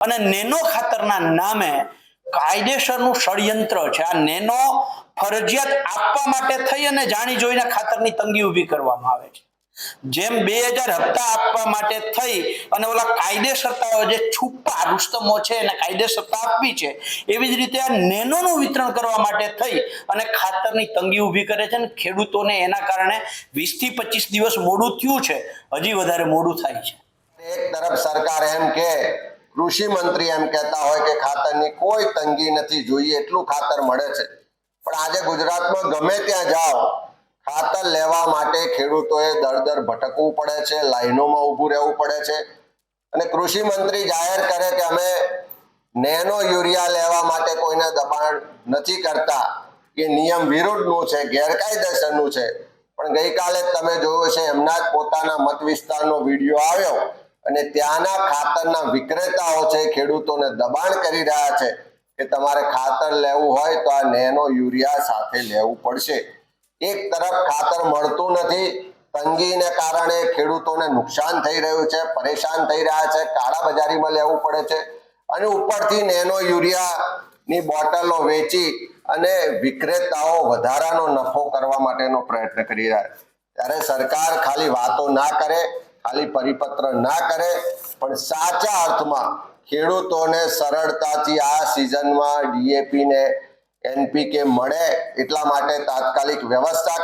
અને નેનો ખાતરના નામે કાયદેસરનું ષડયંત્ર છે। આ નેનો ફરજિયાત આપવા માટે થઈ અને જાણી જોઈને ખાતરની તંગી ઊભી કરવામાં આવે છે। જેમ 2000 હપ્તા આપવા માટે થઈ અને ઓલા કાયદેસરતાઓ જે છુપા રુસ્તમો છે એને કાયદેસરતા આપવી છે, એવી જ રીતે આ નેનોનું વિતરણ કરવા માટે થઈ અને ખાતરની તંગી ઊભી કરે છે અને ખેડૂતોને એના કારણે 20 થી 25 દિવસ મોડું થયું છે, હજી વધારે મોડું થાય છે। એક તરફ સરકાર એમ કે કૃષિ મંત્રી એમ કહેતા હોય કે ખાતરની કોઈ તંગી નથી, જોઈએ એટલું ખાતર મળે છે, પણ આજે ગુજરાતમાં ગમે ત્યાં જાઓ ખાતર લેવા માટે ખેડૂતોએ દર ભટકવું પડે છે, લાઈનોમાં ઊભું રહેવું પડે છે। અને કૃષિ મંત્રી જાહેર કરે કે અમે નેનો યુરિયા લેવા માટે કોઈને દબાણ નથી કરતા, એ નિયમ વિરુદ્ધનું છે, ગેરકાયદેસરનું છે, પણ ગઈકાલે તમે જોયું છે એમના જ પોતાના મત વિસ્તારનો વિડીયો આવ્યો અને ત્યાંના ખાતરના વિક્રેતાઓ છે ખેડૂતોને દબાણ કરી રહ્યા છે કે તમારે ખાતર લેવું હોય તો આ નેનો યુરિયા સાથે લેવું પડશે। એક તરફ ખાતર મળતું નથી, તંગીને કારણે ખેડૂતોને નુકસાન થઈ રહ્યું છે, પરેશાન થઈ રહ્યા છે, કાળા બજારીમાં લેવું પડે છે અને ઉપરથી નેનો યુરિયાની બોટલો વેચી અને વિક્રેતાઓ વધારાનો નફો કરવા માટેનો પ્રયત્ન કરી રહ્યા છે। ત્યારે સરકાર ખાલી વાતો ના કરે, ખાલી પરિપત્ર ના કરે, પણ સાચા અર્થમાં ખેડૂતોને સરળતાથી આ સિઝનમાં ડીએપી ને એનપીકે મળે એટલા માટે તાત્કાલિક વ્યવસ્થા